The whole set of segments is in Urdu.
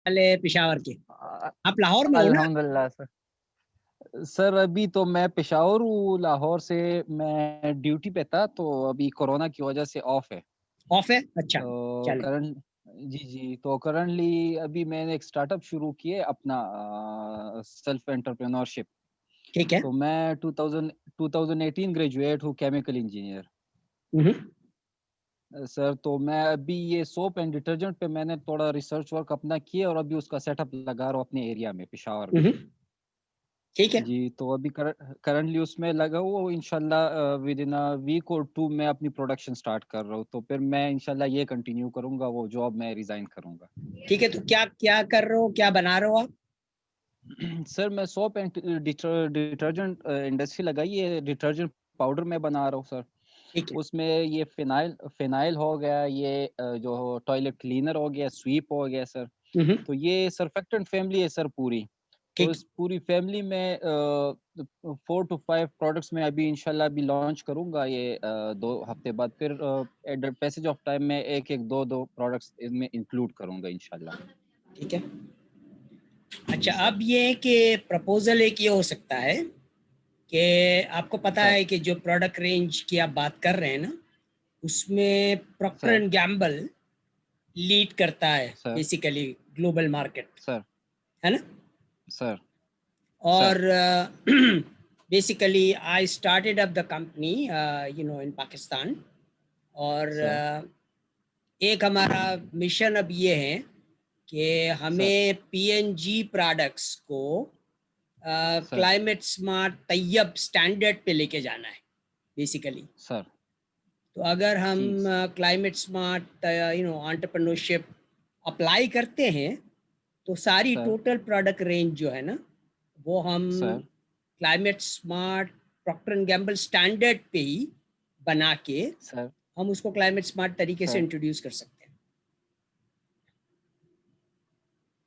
والے پشاور کے. آپ لاہور میں ہو نا؟ الحمدللہ سر ابھی تو میں پشاور ہوں. لاہور سے میں ڈیوٹی پہ تھا تو ابھی کورونا کی وجہ سے آف ہے. آف ہے؟ اچھا تو چلیں. جی تو کرنٹلی ابھی میں نے ایک اسٹارٹ اپ شروع کیے اپنا سیلف انٹرپرینورشپ. ٹھیک ہے. تو میں 2018 گریجویٹ ہوں کیمیکل انجینئر سر. تو میں ابھی یہ سوپ اینڈ ڈٹرجنٹ پہ میں نے تھوڑا ریسرچ ورک اپنا کیا اور ابھی اس کا سیٹ اپ لگا رہا ہوں اپنے ایریا میں پشاور میں. ٹھیک ہے جی تو ابھی کرنٹلی اس میں لگا ہوا انشاءاللہ ود ان ویک اور 2 میں اپنی پروڈکشن سٹارٹ کر رہا ہوں. تو پھر میں انشاءاللہ یہ کنٹینیو کروں گا, وہ جاب میں ریزائن کروں گا. ٹھیک ہے. تو کیا کر رہے ہو, کیا بنا رہے ہو آپ؟ سر میں سوپ اینڈ ڈٹرجنٹ انڈسٹری لگائی ہے. ڈٹرجنٹ پاؤڈر میں بنا رہا ہوں سر. ٹھیک ہے. اس میں یہ فینائل ہو گیا, یہ جو ٹوائلٹ کلینر ہو گیا, سویپ ہو گیا سر. تو یہ سرفیکٹنٹ فیملی ہے سر پوری. تو ٹھیک. اس پوری فیملی میں 4 to 5 پروڈکٹس میں ابھی انشاءاللہ ابھی لانچ کروں گا یہ 2 ہفتے بعد. پھر at the passage of time میں ایک دو پروڈکٹس اس میں انکلوڈ کروں گا انشاءاللہ. ٹھیک ہے. اچھا جی سر. اب یہ کہ پرپوزل ایک یہ ہو سکتا ہے کہ آپ کو پتا سر ہے کہ جو پروڈکٹ رینج کی آپ بات کر رہے ہیں نا, اس میں Procter sir and Gamble lead کرتا ہے sir basically global market, sir ہے نا؟ سر اور sir basically I started up the company in Pakistan. اور سر ایک ہمارا مشن اب یہ ہے کہ سر ہمیں پی این جی پروڈکٹس کو سر کلائمیٹ سمارٹ طیب سٹینڈرڈ پہ لے کے جانا ہے بیسیکلی. سر تو اگر ہم ٹھیک. کلائمیٹ سمارٹ انٹرپرنورشپ اپلائی کرتے ہیں تو ساری سر ٹوٹل پروڈکٹ رینج جو ہے نا وہ ہم sir climate smart Procter and Gamble standard پہ ہی بنا کے سر ہم اس کو کلائمیٹ سمارٹ طریقے سے سر انٹروڈیوس کر سکتے ہیں.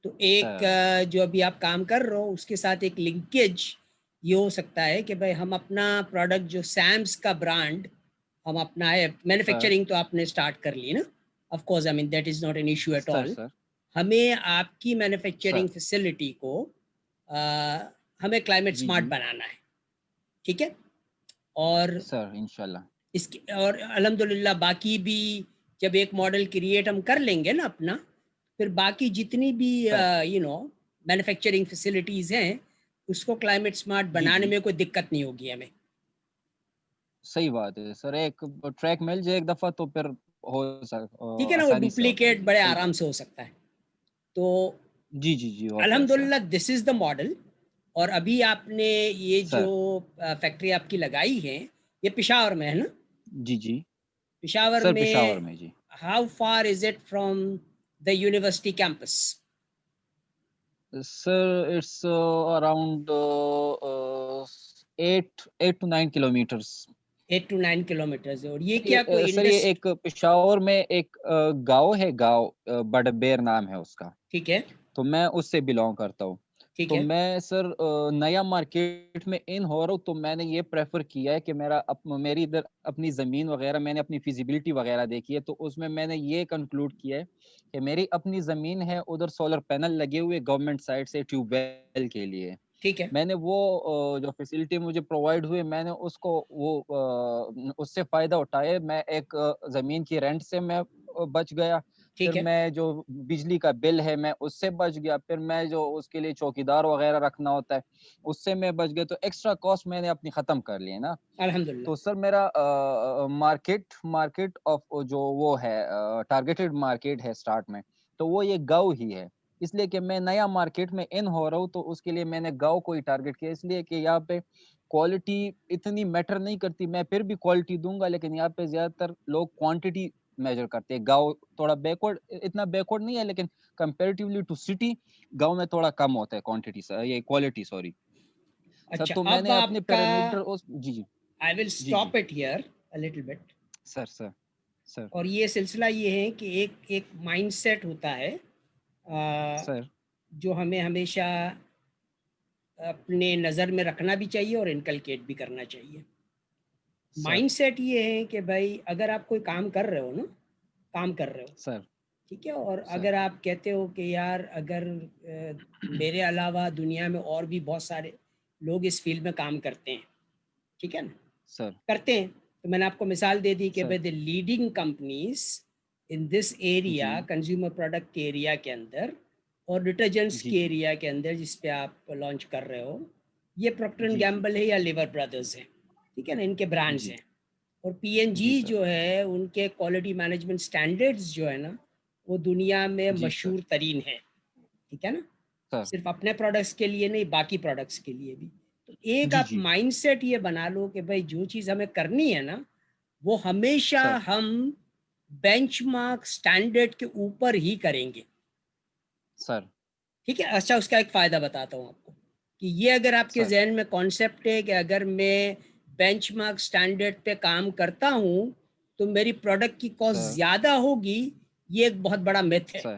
تو ایک سر جو ابھی آپ کام کر رہے ہو اس کے ساتھ ایک لنکیج یہ ہو سکتا ہے کہ بھائی ہم اپنا پروڈکٹ جو سیمس کا برانڈ ہم اپنا ہے, سر مینوفیکچرنگ تو آپ نے اسٹارٹ کر لی نا, of course I mean that is not an issue at sir all. Sir ہمیں آپ کی سر مینوفیکچرنگ فیسلٹی کو ہمیں کلائمیٹ جی سمارٹ جی بنانا ہے. ٹھیک ہے. اور سر انشاءاللہ. اس کی اور الحمدللہ باقی بھی جب ایک ماڈل کریٹ ہم کر لیں گے نا اپنا, پھر باقی جتنی بھی سر مینوفیکچرنگ فیسلٹیز ہیں اس کو کلائمیٹ سمارٹ جی بنانے جی میں کوئی دقت نہیں ہوگی ہمیں. صحیح بات ہے سر. ایک ٹریک مل جائے ایک دفعہ تو پھر ہو ٹھیک ہے نا, وہ آسانی سے ہوتا ہے. ڈپلیکیٹ جی بڑے صحیح آرام بات. سے ہو سکتا ہے. تو جی جی جی ہوتا ہے سر. الحمدللہ دس از دا ماڈل. اور ابھی آپ نے یہ جو سر فیکٹری آپ کی لگائی ہے یہ پشاور میں ہے نا؟ جی جی پشاور سر میں پشاور میں جی. How far is it from the university campus? Sir it's around 8 to 9 kilometers. 8 to 9 kilometres. اور یہ کیا کوئی سر یہ ایک پشاور میں ایک گاؤں ہے, گاؤں بڑبیر نام ہے اس کا. ٹھیک ہے. تو میں اس سے بلونگ کرتا ہوں. ٹھیک تو ہے. میں سر نیا مارکیٹ میں ان ہو رہا ہوں تو میں نے یہ پریفر کیا ہے کہ میری ادھر اپنی زمین وغیرہ میں نے اپنی فیزیبلٹی وغیرہ دیکھی ہے. تو اس میں نے یہ کنکلوڈ کیا ہے کہ میری اپنی زمین ہے, ادھر سولر پینل لگے ہوئے گورنمنٹ سائڈ سے ٹیوب ویل کے لیے. ٹھیک ہے. میں نے وہ جو فیسلٹی مجھے پرووائڈ ہوئے میں نے اس کو اس سے فائدہ اٹھائے. میں ایک زمین کی رینٹ سے میں بچ گیا. پھر ٹھیک ہے. میں جو بجلی کا بل ہے میں اس سے بچ گیا. پھر میں جو اس کے لیے چوکیدار وغیرہ رکھنا ہوتا ہے اس سے میں بچ گیا. تو ایکسٹرا کاسٹ میں نے اپنی ختم کر لی نا. الحمدللہ. تو سر میرا مارکیٹ آف جو وہ ہے ٹارگیٹڈ مارکیٹ ہے سٹارٹ میں, تو وہ یہ گاؤں ہی ہے. اس لیے کہ میں نیا مارکیٹ میں ان ہو رہا ہوں تو اس کے لیے میں نے گاؤں کو ہی ٹارگیٹ کیا. اس لیے کہ یہاں پہ کوالٹی اتنی میٹر نہیں کرتی. میں پھر بھی کوالٹی دوں گا لیکن یہاں پہ زیادہ تر لوگ کوانٹٹی میجر کرتے ہیں. گاؤں تھوڑا بیکورڈ, اتنا بیکورڈ نہیں ہے لیکن کمپیریٹیولی ٹو سٹی گاؤں میں تھوڑا کم ہوتا ہے کوانٹٹی, یہ کوالٹی سوری سر. اچھا تو میں اب نے آپ اپنے کا پیرامیٹر جی جی I will جی جی stop it here a little bit. Sir sir sir اور یہ سلسلہ یہ ہے کہ ایک مائنڈ سیٹ ہوتا ہے سر جو ہمیں ہمیشہ اپنے نظر میں رکھنا بھی چاہیے اور انکلکیٹ بھی کرنا چاہیے. سر مائنڈ سیٹ یہ ہے کہ بھائی اگر آپ کوئی کام کر رہے ہو نا, کام کر رہے ہو سر ٹھیک ہے. اور سر اگر آپ کہتے ہو کہ یار اگر میرے علاوہ دنیا میں اور بھی بہت سارے لوگ اس فیلڈ میں کام کرتے ہیں, ٹھیک ہے نا, سر کرتے ہیں, تو میں نے آپ کو مثال دے دی کہ سر بھائی the leading companies in this area, جی کنزیومر پروڈکٹ کے ایریا کے اندر اور ڈٹرجنٹس جی کے جی ایریا کے اندر جس پہ آپ لانچ کر رہے ہو, یہ پروکٹر اینڈ جی جی گیمبل ہے یا لیور برادرز ہیں, ٹھیک ہے نا, ان کے برانڈز جی ہیں. اور پی این جی جی سر جو ہے ان کے کوالٹی مینجمنٹ سٹینڈرڈز جو ہے نا وہ دنیا میں جی سر مشہور ترین ہے, ٹھیک ہے نا, سر صرف اپنے پروڈکٹس کے لیے نہیں, باقی پروڈکٹس کے لیے بھی. تو ایک جی آپ جی مائنڈ سیٹ یہ بنا لو کہ بھائی جو چیز ہمیں کرنی ہے نا وہ ہمیشہ سر ہم بینچ مارک سٹینڈرڈ کے اوپر ہی کریں گے, سر ٹھیک ہے. اچھا, اس کا ایک فائدہ بتاتا ہوں آپ کو کہ یہ اگر آپ کے سر ذہن میں کانسیپٹ ہے کہ اگر میں بینچ مارک سٹینڈرڈ پہ کام کرتا ہوں تو میری پروڈکٹ کی کاسٹ سر زیادہ ہوگی, یہ ایک بہت بڑا متھ ہے, سر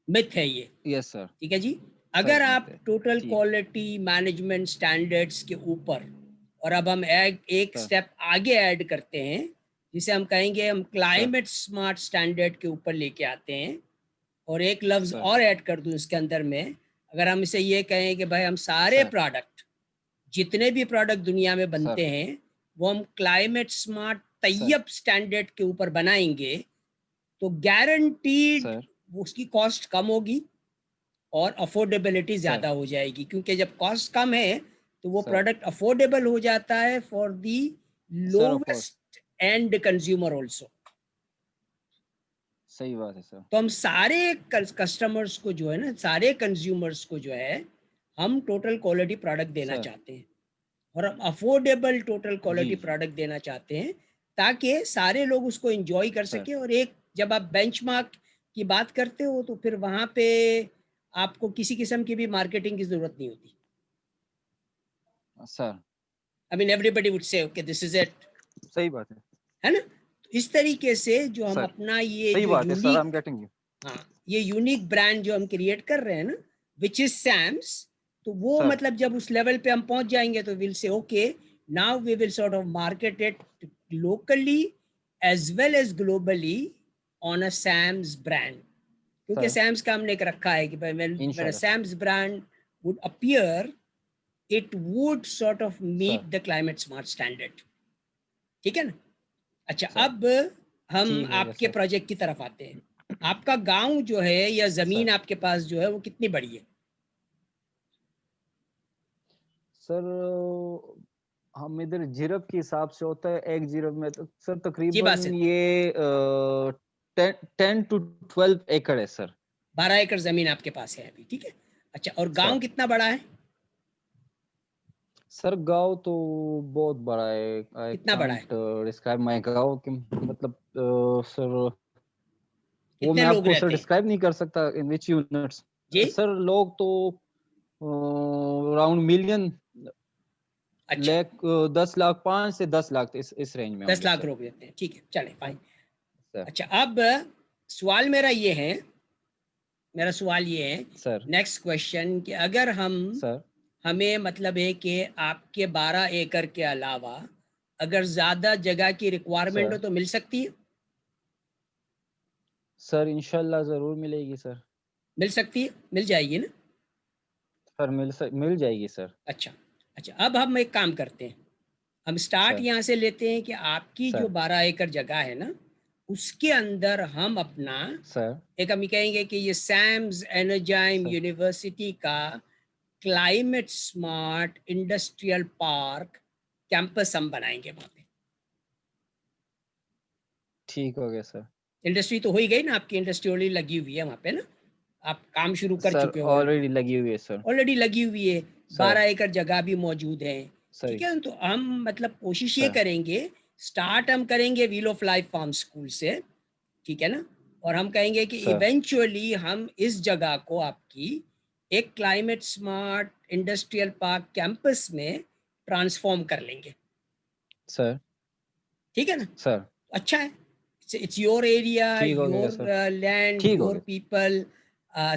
متھ ہے یہ, یس سر ٹھیک ہے جی. سر اگر آپ مت ہے ٹوٹل جی کوالٹی مینجمنٹ سٹینڈرڈز کے اوپر, اور اب ہم ایک سر سٹیپ آگے ایڈ کرتے ہیں جسے ہم کہیں گے ہم سر کلائمیٹ سمارٹ سٹینڈرڈ کے اوپر لے کے آتے ہیں, اور ایک لفظ سر اور ایڈ کر دوں اس کے اندر میں, اگر ہم اسے یہ کہیں کہ بھائی ہم سارے سر پروڈکٹ, جتنے بھی پروڈکٹ دنیا میں سر بنتے ہیں وہ ہم کلائمیٹ سمارٹ سر طیب سٹینڈرڈ کے اوپر بنائیں گے, تو گارنٹیڈ سر اس کی کاسٹ کم ہوگی اور افورڈیبلٹی سر زیادہ ہو جائے گی, کیونکہ جب کاسٹ کم ہے تو وہ سر پروڈکٹ افورڈیبل ہو جاتا ہے for the sir of course lowest and consumer also. صحیح بات ہے سر تو ہم سارے کسٹمرز کو جو ہے نا, سارے کنزیومرز کو جو ہے ہم ٹوٹل کوالٹی پروڈکٹ دینا سر چاہتے ہیں, اور ہم افورڈیبل ٹوٹل جی کوالٹی جی پروڈکٹ دینا چاہتے ہیں تاکہ سارے لوگ اس کو انجوائے کر سر سکیں. اور ایک جب آپ بینچ مارک کی بات کرتے ہو تو پھر وہاں پہ آپ کو کسی قسم کی بھی مارکیٹنگ کی ضرورت نہیں ہوتی. سر I mean everybody would say okay this is it, صحیح بات ہے نا. تو اس طریقے سے جو ہم سر اپنا یہ صحیح جو بات ہے sir I am unique, getting you ہاں یہ یونیک برانڈ جو ہم کریٹ کر رہے ہیں نا وچ از سیمس, تو وہ سر مطلب جب اس لیول پہ ہم پہنچ جائیں گے تو ویل سے okay now we will sort of market it locally as well as globally on a Seams brand, کیونکہ سر سیمز کا ہم نے ایک رکھا ہے کہ when a انشاءاللہ سر Sam's brand would appear it would sort of sir meet the climate smart standard, ٹھیک ہے نا. اچھا, سر اب ہم ٹھیک ہو گیا آپ کے سر پروجیکٹ کی طرف آتے ہیں. آپ کا گاؤں جو ہے یا سر زمین آپ کے پاس جو ہے وہ کتنی بڑی ہے؟ سر ہم ادھر جیرب کے حساب سے ہوتا ہے, ایک جیرب میں سر جی تقریباً باسط یہ 10 to 12 ایکڑ ہے سر. 12 ایکڑ زمین آپ کے پاس ہے ابھی, ٹھیک ہے. اچھا, اور سر گاؤں کتنا بڑا ہے؟ سر گاؤں تو بہت بڑا ہے, آئی کتنا بڑا ہے؟ کانٹ ڈسکرائب مائی گاؤں کہ مطلب سر وہ کتنے میں آپ لوگ کو سر رہتے ہیں ڈسکرائب نہیں کر سکتا ان وچ یونٹس. جی؟ سر لوگ تو اراؤنڈ ملین اچھا, لیک 10 لاکھ 5 سے 10 لاکھ اس رینج میں ہوں 10 گے لاکھ سر. لوگ رہتے ہیں, ٹھیک ہے, چلیں فائن. سر اچھا, اب سوال میرا یہ ہے, میرا سوال یہ ہے سر نیکسٹ کوشچن کہ اگر سر ہمیں مطلب ہے کہ آپ کے 12 ایکڑ کے علاوہ اگر زیادہ جگہ کی ریکوائرمنٹ سر ہو تو مل سکتی ہے؟ سر انشاءاللہ ضرور ملے گی سر. مل سکتی ہے, مل جائے گی نا. سر مل جائے گی سر. اچھا اچھا, اب ہم ایک کام کرتے ہیں, ہم سٹارٹ سر یہاں سے لیتے ہیں کہ آپ کی سر جو 12 ایکڑ جگہ ہے نا اس کے اندر ہم اپنا سر ایک ہم کہیں گے کہ یہ سیمز انرجائم سر یونیورسٹی کا climate smart industrial park campus ہم بنائیں گے وہاں پہ. ٹھیک ہو گیا سر. انڈسٹری تو ہو ہی گئی نا, آپ کی انڈسٹری آلریڈی لگی ہوئی ہے وہاں پہ نا, آپ کام شروع کر سر چکے ہو, آلریڈی لگی ہوئی ہے سر. آلریڈی لگی ہوئی ہے, سر 12 ایکڑ جگہ بھی موجود ہے, صحیح ٹھیک ہے. تو ہم مطلب کوشش یہ سر کریں گے, سٹارٹ ہم کریں گے well of life farm school سے, ٹھیک ہے نا, اور ہم کہیں گے کہ سر ایونچولی ہم اس جگہ کو آپ کی ایک climate smart industrial park campus میں ٹرانسفارم کر لیں گے, سر ٹھیک ہے نا. سر اچھا ہے, اٹس یور ایریا, ٹھیک ہو گیا یور سر. لینڈ, ٹھیک ہو یور گیا پیپل,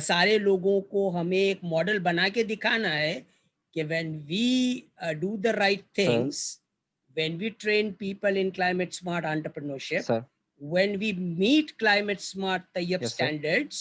سارے لوگوں کو ہمیں ایک ماڈل بنا کے دکھانا ہے کہ when we do the right sir things, when we train people in climate smart entrepreneurship, sir when we meet climate smart tayyab Yes, sir. standards,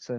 Sir.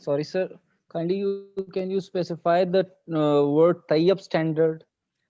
Sorry, sir. Kindly can you specify the word Tayyab standard?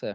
Sir.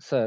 Sir.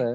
Sir.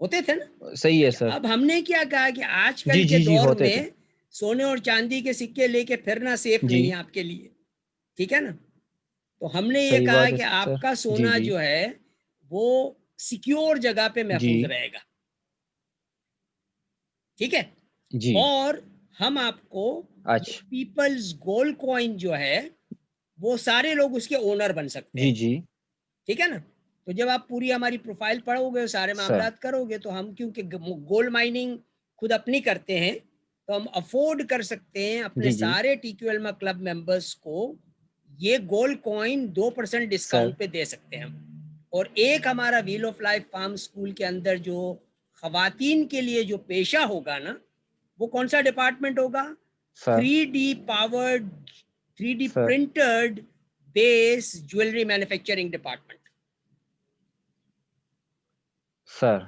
ہوتے تھے نا. صحیح ہے سر. اب ہم نے کیا کہا کہ آج جی کل کے جی جی دور ہوتے میں تھے. سونے اور چاندی کے سکے لے کے پھرنا سیف جی نہیں ہے آپ کے لیے, ٹھیک ہے نا. تو ہم نے یہ صحیح کہا بات ہے کہ سر. آپ کا جی سونا جی جو ہے وہ سیکیور جگہ پہ جی محفوظ رہے گا, ٹھیک ہے. جی. اور ہم آپ کو اچھا. پیپلز گولڈ کوائن جو ہے وہ سارے لوگ اس کے اونر بن سکتے جی ہیں, جی ٹھیک ہے نا. تو جب آپ پوری ہماری پروفائل پڑھو گے, سارے سر. معاملات کرو گے, تو ہم کیونکہ گولڈ مائننگ خود اپنی کرتے ہیں تو ہم افورڈ کر سکتے ہیں اپنے جی جی سارے T Q L club members کو یہ گولڈ کوائن 2% سر. ڈسکاؤنٹ پہ دے سکتے ہیں ہم. اور ایک ہمارا well of life farm school کے اندر جو خواتین کے لیے جو پیشہ ہوگا نا, وہ کون سا ڈپارٹمنٹ ہوگا؟ سر. 3D پاورڈ 3D سر. پرنٹڈ بیس جویلری مینوفیکچرنگ ڈپارٹمنٹ. سر.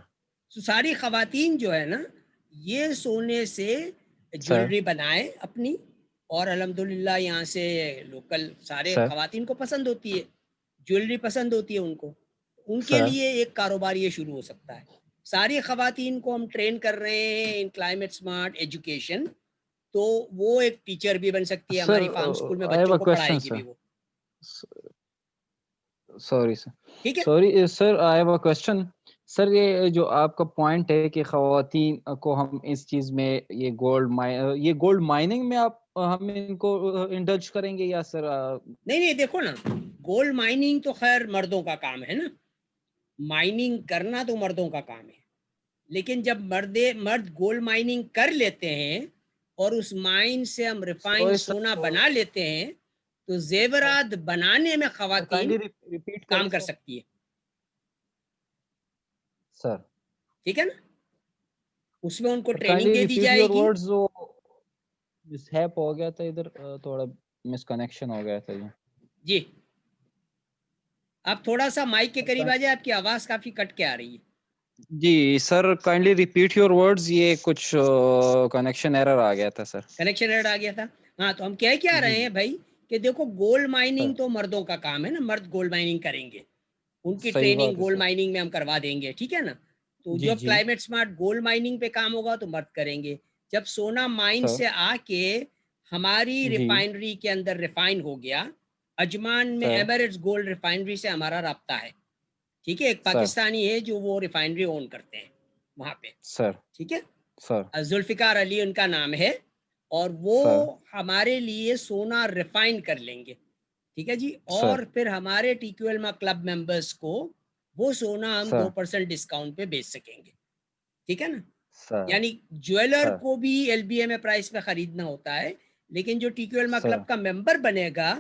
تو ساری خواتین جو ہے نا یہ سونے سے سر. جویلری بنائے اپنی, اور الحمدللہ یہاں سے لوکل سارے سر. خواتین کو پسند ہوتی ہے, جویلری پسند ہوتی ہے ان کو, ان کے سر. لیے ایک کاروبار یہ شروع ہو سکتا ہے. ساری خواتین کو ہم ٹرین کر رہے ہیں ان کلائمیٹ سمارٹ ایجوکیشن, تو وہ ایک ٹیچر بھی بن سکتی ہے سر, ہماری فارم اسکول میں, I have بچوں a کو پڑھائے question, گی sir. بھی وہ, Sorry, sir. ٹھیک ہے. Sorry, sir. I have a question. سر یہ جو آپ کا پوائنٹ ہے کہ خواتین کو ہم اس چیز میں یہ گولڈ مائننگ میں آپ ہم ان کو انڈلج کریں گے یا سر؟ نہیں دیکھو نا, گولڈ مائننگ تو خیر مردوں کا کام ہے نا, مائننگ کرنا تو مردوں کا کام ہے. لیکن جب مرد گولڈ مائننگ کر لیتے ہیں اور اس مائن سے ہم ریفائن سوری سونا سر. بنا لیتے ہیں, تو زیورات بنانے میں خواتین کائنڈلی ریپیٹ کریں کام کر سر. سکتی ہے, سر ٹھیک ہے نا. اس میں ان کو ٹریننگ کائنڈلی دے دی ریپیٹ جائے یور گی. ورڈز. وہ مس ہیپ ہو گیا تھا ادھر, تھوڑا مس کنیکشن ہو گیا تھا یہ. جی, آپ تھوڑا سا مائک کے قریب آ جائے, آپ کی آواز کافی کٹ کے آ رہی ہے. جی سر, کائنڈلی ریپیٹ یور ورڈز. یہ کچھ کنیکشن ایرر آ گیا تھا سر. کنیکشن ایرر آ گیا تھا. ہاں, تو ہم کیا جی رہے ہیں جی بھائی کہ دیکھو گولڈ سر. مائننگ تو مردوں کا کام ہے نا, مرد گولڈ مائننگ کریں گے, ان کی صحیح ٹریننگ بات ہے گولڈ سر. مائننگ میں ہم کروا دیں گے, ٹھیک ہے نا. تو جی جب جی کلائمیٹ سمارٹ گولڈ مائننگ پہ کام ہوگا تو مرد کریں گے. جب سونا مائن سر. سے آ کے ہماری جی ریفائنری کے اندر ریفائن ہو گیا, اجمان میں سر. ایمریٹس گولڈ ریفائنری سے ہمارا رابطہ ہے, ٹھیک ہے. ایک سر. پاکستانی ہے جو وہ ریفائنری اون کرتے ہیں وہاں پہ, سر. ٹھیک ہے. سر. ذوالفقار علی ان کا نام ہے, اور وہ سر. ہمارے لیے سونا ریفائن کر لیں گے, ٹھیک ہے جی. سر. اور پھر ہمارے T Q L club members کو وہ سونا ہم سر. 2% ڈسکاؤنٹ پہ بیچ سکیں گے, ٹھیک ہے نا. سر. یعنی جویلر سر. کو بھی ایل بی ایم پرائس پہ خریدنا ہوتا ہے, لیکن جو ٹی کیو ایل سر. کلب کا ممبر بنے گا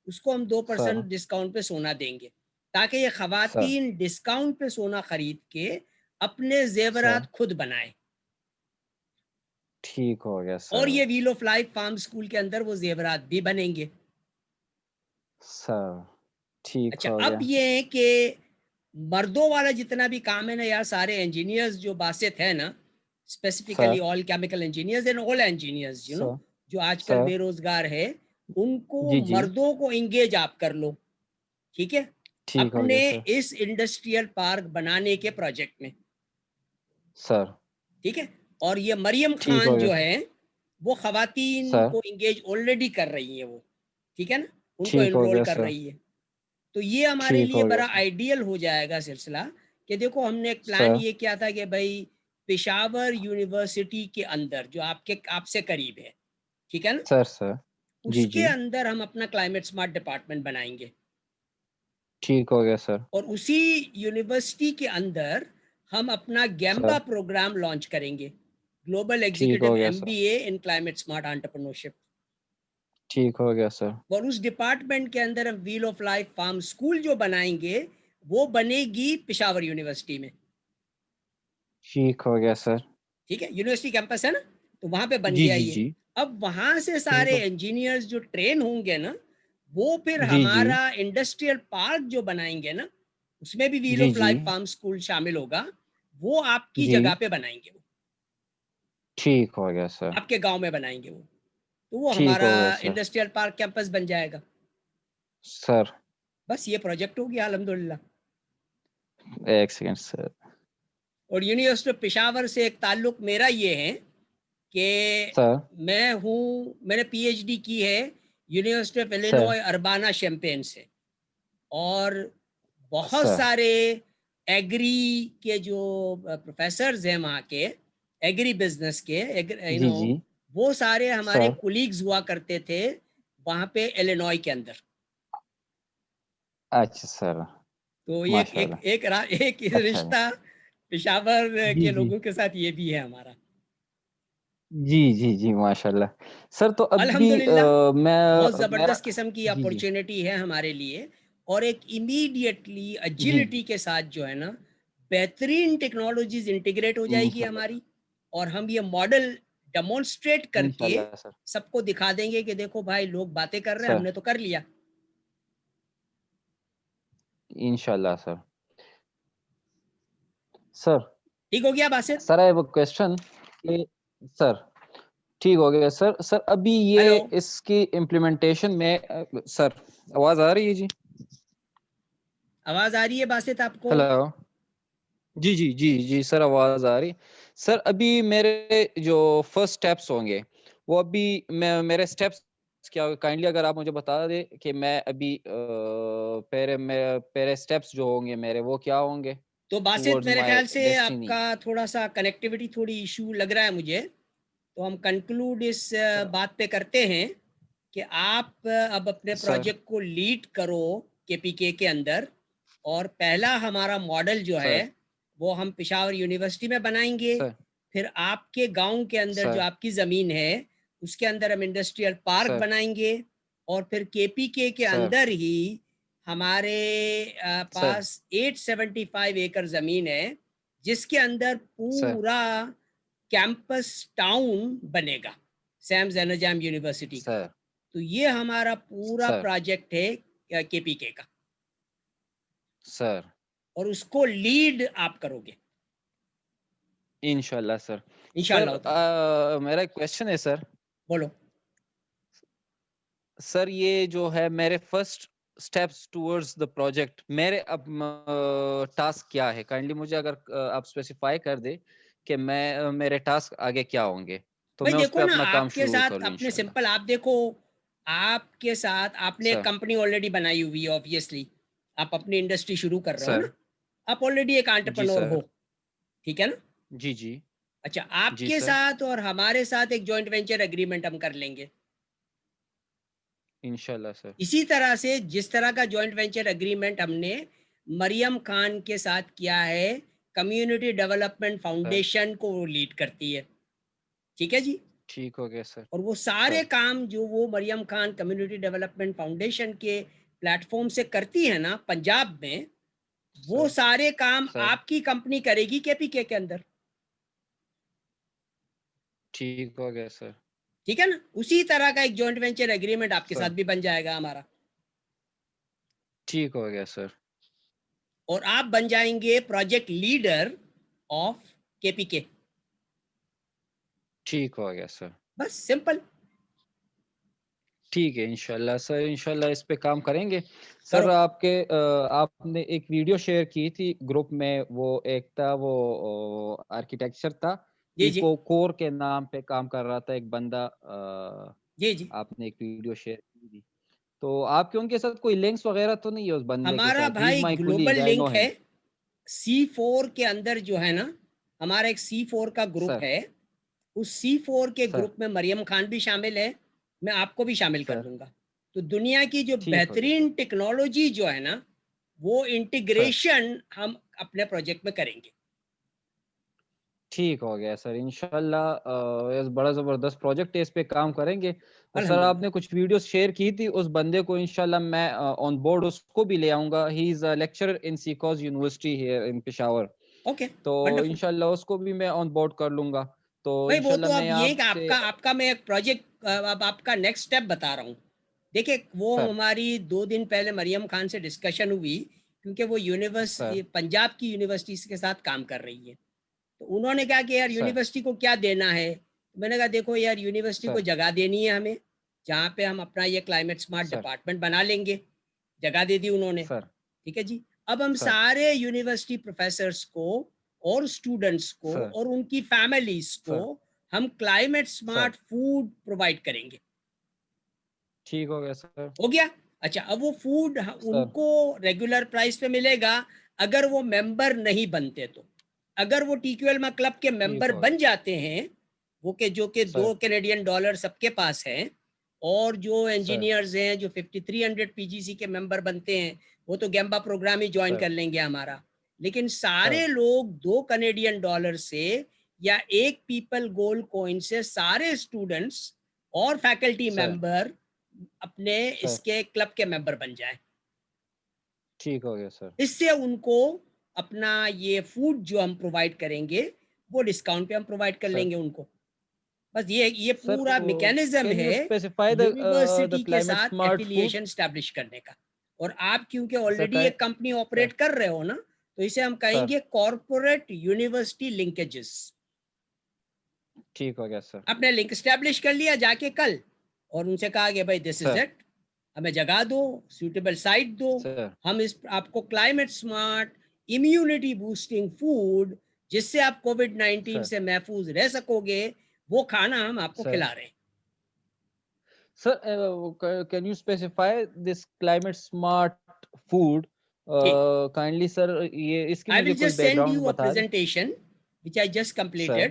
اس کو ہم سر. 2% ڈسکاؤنٹ پہ سونا دیں گے, تاکہ یہ سر. خواتین ڈسکاؤنٹ پہ سونا خرید کے اپنے سر. زیورات خود بنائیں. ٹھیک ہو گیا اور سر. یہ well of life farm school کے اندر وہ زیورات بھی بنیں گے. سر ٹھیک اچھا, ہو اب گیا. یہ ہے کہ مردوں والا جتنا بھی کام ہے نا یار, سارے انجینئرز جو باسط ہے نا, sir. Specifically all chemical engineers and all engineers sir. جو آج کل سر. بے روزگار ہے, ان کو جی جی مردوں کو انگیج آپ کر لو, ٹھیک ہے, ٹھیک ہو اپنے گیا سر. اس انڈسٹریل پارک بنانے کے پروجیکٹ میں, سر. ٹھیک ہے. اور یہ مریم ٹھیک خان ہو گیا جو سر. ہے وہ خواتین سر. کو انگیج آلریڈی کر رہی ہے وہ, ٹھیک ہے نا, ان کو ٹھیک ہو انرول گیا کر سر. رہی ہے. تو یہ ہمارے ٹھیک لیے ہو گیا بڑا سر. آئیڈیل ہو جائے گا سلسلہ, کہ دیکھو ہم نے ایک پلان سر. یہ کیا تھا کہ بھائی پشاور یونیورسٹی کے اندر جو آپ سے قریب ہے, ٹھیک ہے نا, سر. سر. اس جی کے جی اندر ہم اپنا کلائمیٹ سمارٹ ڈپارٹمنٹ بنائیں گے. ٹھیک ہو گیا سر. اور اسی یونیورسٹی کے اندر ہم اپنا سر. گیمبا پروگرام لانچ کریں گے, گلوبل ٹھیک ایگزیکٹو ہو گیا M sir. B A in climate smart entrepreneurship. ٹھیک ہو گیا سر. اور اس ڈپارٹمنٹ کے اندر ہم well of life farm school جو بنائیں گے وہ بنے گی پشاور یونیورسٹی میں, ٹھیک ہو گیا سر. ٹھیک ہے. یونیورسٹی کیمپس ہے نا, تو وہاں پہ بن جی گیا جی یہ. جی اب وہاں سے ٹھیک سارے ہو. انجینئرز جو ٹرین ہوں گے نا, وہ پھر جی جی ہمارا انڈسٹریل پارک جو بنائیں گے نا, اس میں بھی ویل جی آف جی لائف فارم اسکول شامل ہوگا, وہ آپ کی جی جگہ پہ بنائیں گے, وہ ٹھیک ہو گیا سر. آپ کے گاؤں میں بنائیں گے وہ, تو وہ ٹھیک ہمارا ہو گیا سر. انڈسٹریل پارک کیمپس بن جائے گا. سر بس یہ پروجیکٹ ہو گیا الحمدللہ. ایک سیکنڈ سر. اور یونیورسٹی آف پشاور سے ایک تعلق میرا یہ ہے کہ سر میں نے پی ایچ ڈی کی ہے university of sir Illinois Urbana Champaign سے، اور بہت سر سارے ایگری کے جو پروفیسرز ہیں وہاں کے، ایگری بزنس کے جی جی وہ سارے ہمارے سر کولیگز ہوا کرتے تھے وہاں پہ ایلینوائے کے اندر. اچھا سر تو ایک ماشاء ایک اللہ ایک ایک اچھا رشتہ پشاور جی کے جی لوگوں کے ساتھ یہ بھی ہے ہمارا. جی جی جی ماشاء اللہ سر. تو ابھی الحمدللہ میں بہت میرا زبردست قسم کی جی جی اپورچونٹی ہے ہمارے لیے، اور ایک امیڈیٹلی جی اجیلٹی کے ساتھ جو ہے نا بہترین ٹیکنالوجیز انٹیگریٹ ہو جائے گی انشاء اللہ ہماری، اور ہم یہ ماڈل ڈیمونسٹریٹ کر انشاء کے اللہ سر سب کو دکھا دیں گے کہ دیکھو بھائی لوگ باتیں کر رہے ہیں، سر ہم نے تو کر لیا. انشاء اللہ سر. سر ٹھیک ہو گیا باسط؟ سر آئی ہیو اے کوسچن کہ سر ٹھیک ہو گیا سر. سر ابھی ہلو، یہ اس کی امپلیمنٹیشن میں سر آواز آ رہی ہے جی؟ آواز آ رہی ہے باسط آپ کو؟ ہیلو جی جی جی جی سر آواز آ رہی. سر ابھی میرے جو فرسٹ سٹیپس ہوں گے وہ ابھی میرے اسٹیپس کیا، کائنڈلی اگر آپ مجھے بتا دیں کہ میں ابھی پہلے اسٹیپس جو ہوں گے میرے وہ کیا ہوں گے تو باسط ٹورڈز میرے مائی خیال سے آپ ڈیسٹینی. کا تھوڑا سا کنیکٹیوٹی تھوڑی ایشو لگ رہا ہے مجھے، تو ہم کنکلوڈ اس بات پہ کرتے ہیں کہ آپ اب اپنے سر پروجیکٹ کو لیڈ کرو کے پی کے اندر، اور پہلا ہمارا ماڈل جو سر ہے وہ ہم پشاور یونیورسٹی میں بنائیں گے. سر پھر آپ کے گاؤں کے اندر سر جو آپ کی زمین ہے اس کے اندر ہم انڈسٹریل پارک سر بنائیں گے، اور پھر کے پی کے سر اندر ہی ہمارے سر پاس 875 ایکڑ زمین ہے جس کے اندر سر پورا کیمپس ٹاؤن بنے گا سیم زینجام یونیورسٹی کا. سر تو یہ ہمارا پورا سر پروجیکٹ ہے کے پی کے کا، سر اور اس کو لیڈ آپ کرو گے انشاء اللہ سر. سر انشاءاللہ تعالی. میرا ایک کوشچن ہے سر. بولو. سر یہ جو ہے میرے first steps towards the project, میرے اب ٹاسک کیا ہے؟ کائنڈلی مجھے اگر آپ اسپیسیفائی کر دیں کہ میرے ٹاسک آگے کیا ہوں گے تو بھائی میں اس پہ دیکھو نا، اپنا کام آپ کے شروع ساتھ کروں اپنے انشاءاللہ. سمپل آپ دیکھو، آپ کے ساتھ آپ نے ایک سر کمپنی آلریڈی بنائی ہوئی ہے، آبویسلی آپ اپنی انڈسٹری شروع کر رہے ہو نا، سر آپ آلریڈی ایک جی انٹرپرنور سر ہو، ٹھیک ہے نا؟ جی جی اچھا، آپ جی کے سر ساتھ اور ہمارے ساتھ ایک جوائنٹ وینچر اگریمنٹ ہم کر لیں گے. انشاءاللہ سر. اسی طرح سے جس طرح کا جوائنٹ وینچر اگریمنٹ ہم نے مریم خان کے ساتھ کیا ہے، کمیونٹی ڈیولپمنٹ سر فاؤنڈیشن کو وہ لیڈ کرتی ہے، ٹھیک ہے جی. ٹھیک ہو گیا سر. اور وہ سر سارے کام جو وہ مریم خان کمیونٹی ڈیولپمنٹ فاؤنڈیشن کے پلیٹ فارم سے کرتی ہے نا پنجاب میں، وہ سر سارے کام سر آپ کی کمپنی کرے گی کے پی کے اندر، ٹھیک ہو گیا سر. ٹھیک ہے نا؟ اسی طرح کا ایک جوائنٹ وینچر اگریمنٹ آپ کے سر ساتھ بھی بن جائے گا ہمارا، ٹھیک ہو گیا سر. اور آپ بن جائیں گے پروجیکٹ لیڈر آف کے پی کے. ٹھیک ہو گیا سر. بس سمپل. ٹھیک ہے انشاءاللہ سر، انشاءاللہ اس پہ کام کریں گے. سر کرو. آپ نے ایک ویڈیو شیئر کی تھی گروپ میں، وہ ایک تھا وہ آرکیٹیکچر تھا، جی جی ایکو کور کے نام پہ کام کر رہا تھا ایک بندہ، جی جی. آپ نے ایک ویڈیو شیئر کی تھی. تو آپ کے ان کے ساتھ کوئی لنکس وغیرہ تو نہیں ہے اس بندے کے ہمارا ساتھ؟ ہی از بھائی مائی گلوبل کولیگ، آئی نو لنک ہم. ہے C4 کے اندر جو ہے نا، ہمارا ایک C4 کا گروپ سر ہے، اس C4 کے سر گروپ میں مریم خان بھی شامل ہے، میں آپ کو بھی شامل کر سر دوں گا. تو دنیا کی جو ٹھیک ہو گیا سر. بہترین ٹیکنالوجی جو ہے نا وہ سر انٹیگریشن ہم اپنے پروجیکٹ میں کریں گے. ٹھیک ہو گیا سر انشاءاللہ. بڑا زبردست پروجیکٹ ہے، اس پہ کام کریں گے. اور سر آپ الحمدللہ. نے کچھ ویڈیوز شیئر کی تھی، اس بندے کو انشاءاللہ میں آن بورڈ اس کو بھی لے آؤں گا. He is a lecturer in سیکوز university here in Peshawar. Okay تو ونڈرفل. انشاءاللہ اس کو بھی میں آن بورڈ کر لوں گا. تو بھائی وہ انشاءاللہ تو میں اب یہ کہ آپ سے آپ کا میں ایک پروجیکٹ اب آپ کا نیکسٹ سٹیپ بتا رہا ہوں. دیکھیں وہ سر ہماری 2 دن پہلے مریم خان سے ڈسکشن ہوئی، کیونکہ وہ سر پنجاب کی یونیورسٹی کے ساتھ کام کر رہی ہے. تو انہوں نے کہا کہ یار سر یونیورسٹی کو کیا دینا ہے. میں نے کہا دیکھو یار یونیورسٹی سر کو جگہ دینی ہے ہمیں، جہاں پہ ہم اپنا یہ کلائمیٹ سمارٹ سر ڈپارٹمنٹ بنا لیں گے. جگہ دے دی انہوں نے، سر ٹھیک ہے جی. اب ہم سر سارے یونیورسٹی پروفیسرس کو اور اسٹوڈنٹس کو Sir. اور ان کی فیملیز کو ہم کلائمیٹ اسمارٹ فوڈ پرووائڈ کریں گے. ٹھیک ہو گیا سر. ہو گیا. اچھا, اب وہ فوڈ ان کو ریگولر پرائس پہ ملے گا اگر وہ ممبر نہیں بنتے تو. اگر وہ ٹی کیو ایل کلب کے ممبر بن جاتے ہیں, وہ کہ جو کہ $2 سب کے پاس ہیں, اور جو انجینئرز ہیں جو 5300 پی جی سی کے ممبر بنتے ہیں وہ تو گیمبا پروگرام ہی جوائن کر لیں گے ہمارا. لیکن سارے لوگ $2 سے یا ایک پیپل گولڈ کوئن سے سارے اسٹوڈنٹس اور فیکلٹی ممبر اپنے اس کے کلب کے ممبر بن جائیں. ٹھیک ہو گیا سر. اس سے ان کو اپنا یہ فوڈ جو ہم پرووائڈ کریں گے وہ ڈسکاؤنٹ پہ ہم پرووائڈ کر لیں گے ان کو. بس یہ پورا میکینزم ہے یونیورسٹی کے ساتھ ایفیلیشن اسٹیبلش کرنے کا. اور آپ کیونکہ آلریڈی ایک کمپنی آپریٹ کر رہے ہو نا, تو اسے ہم کہیں گے کارپوریٹ یونیورسٹی لنکیجز. ٹھیک ہو گیا سر. آپ نے لنک اسٹیبلش کر لیا جا کے کل, اور ان سے کہا کہ بھائی دس از اٹ, ہمیں جگہ دو, سوٹیبل سائٹ دو, ہم اس آپ کو climate smart immunity boosting food جس سے آپ کووڈ-19 سے محفوظ رہ سکو گے وہ کھانا ہم آپ کو کھلا رہے ہیں. Sir can you specify this climate smart food kindly sir. یہ اس کی I مجھے will کوئی just back send ground you a بتا دیں. presentation which I just completed.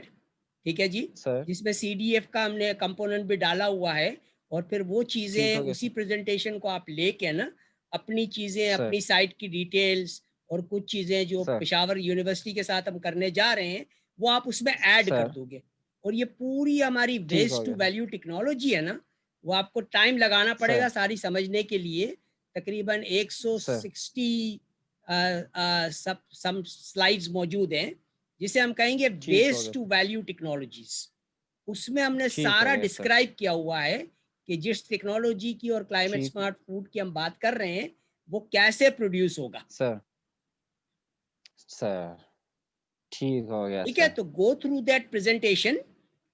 ٹھیک ہے جی, جس میں سی ڈی ایف کا ہم نے کمپوننٹ بھی ڈالا ہوا ہے, اور پھر وہ چیزیں اسی پریزنٹیشن کو آپ لے کے نا اپنی چیزیں, اپنی سائٹ کی ڈیٹیلز اور کچھ چیزیں جو پشاور یونیورسٹی کے ساتھ ہم کرنے جا رہے ہیں وہ آپ اس میں ایڈ کر دو گے. اور یہ پوری ہماری ویسٹ ٹو ویلیو ٹیکنالوجی ہے نا, وہ آپ کو ٹائم لگانا پڑے گا ساری سمجھنے کے لیے. تقریباً 160 سم سلائیڈز موجود ہیں جسے ہم کہیں گے ویسٹ ٹو ویلیو ٹیکنالوجیز. اس میں ہم نے سارا ڈسکرائب کیا ہوا ہے کہ جس ٹیکنالوجی کی اور کلائمیٹ سمارٹ فوڈ کی ہم بات کر رہے ہیں وہ کیسے پروڈیوس ہوگا. ٹھیک ہو گیا. ٹھیک ہے, تو go through that presentation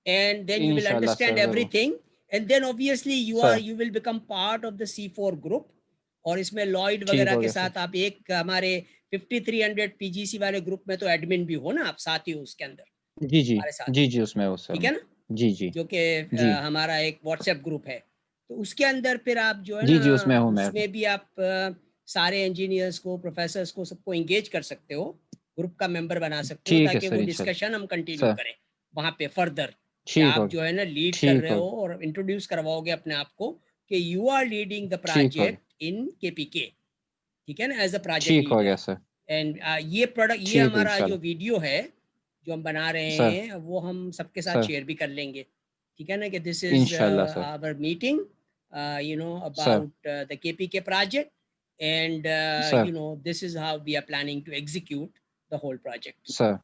and then you will understand everything, and then obviously you will become part of the C4 group. اور اس میں لائڈ وغیرہ کے ساتھ آپ ایک ہمارے 5300 پی جی سی والے گروپ میں تو ایڈمن بھی ہو نا, آپ ساتھ ہی ہو اس کے اندر. جی جی جی جی اس میں ہو سر. ٹھیک ہے نا, جی جی جو کہ ہمارا ایک واٹس ایپ گروپ ہے. تو اس کے اندر پھر آپ جو ہے جی جی نا اس میں بھی آپ سارے انجینئرس کو, پروفیسرس کو, سب کو انگیج کر سکتے ہو, گروپ کا ممبر بنا سکتے ہو, تاکہ وہ ڈسکشن ہم کنٹینیو کریں وہاں پہ فردر. کہ آپ جو ہے نا لیڈ کر رہے ہو اور انٹروڈیوس کرواؤ گے اپنے آپ کو کہ you are leading the project in K P K. ٹھیک ہے نا, as a project leader. And یہ پروڈکٹ, یہ ہمارا جو ویڈیو ہے جو ہم بنا رہے ہیں وہ ہم سب کے ساتھ شیئر بھی کر لیں گے. ٹھیک ہے نا, کہ دس از آور meeting about the KPK project, and this is how we are planning to execute the whole project. So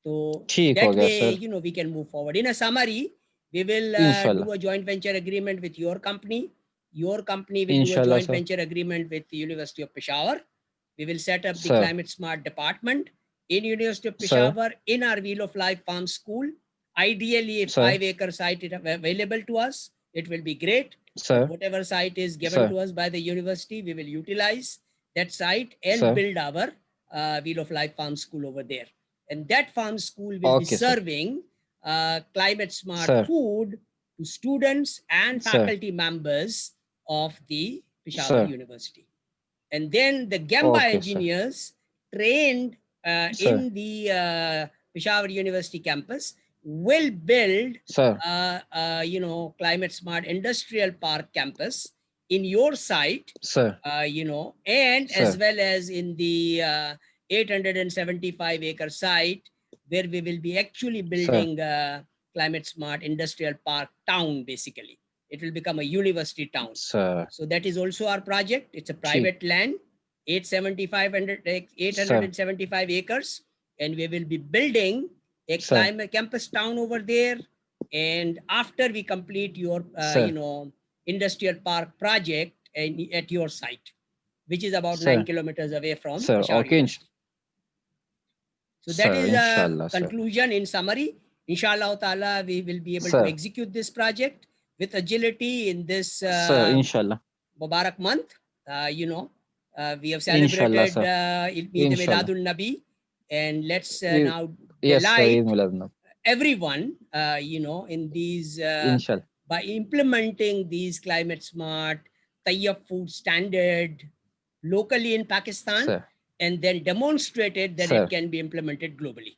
that way we can move forward. In a summary, we will do a joint venture agreement with your company. Your company will do a joint venture agreement with the University of Peshawar. We will set up the climate smart department in University of Peshawar in our Wheel of Life Farm School. Ideally, if 5-acre site is available to us, it will be great. Whatever site is given to us by the university, we will utilize that site and build our Wheel of Life Farm School over there. And that farm school will be serving climate smart food to students and faculty members of the Peshawar University. And then the Gamba engineers trained in the Peshawar University campus will build climate smart industrial park campus in your site, and as well as in the 875-acre site where we will be actually building climate smart industrial park town. Basically it will become a university town. So that is also our project. It's a private land, 875 acres, and we will be building a climate campus town over there. And after we complete your industrial park project at your site, which is about 9 kilometers away from Peshawar University. So that is a conclusion. In summary, inshallah ta'ala, we will be able to execute this project with agility in this Mubarak month. We have celebrated Eid Miladul Nabi, and let's Eid- now yes sir, delight Eid Milad Nabi. everyone, in these Inshallah. by implementing these climate smart Tayyab food standard locally in Pakistan, Sir, and then demonstrated that sir, it can be implemented globally.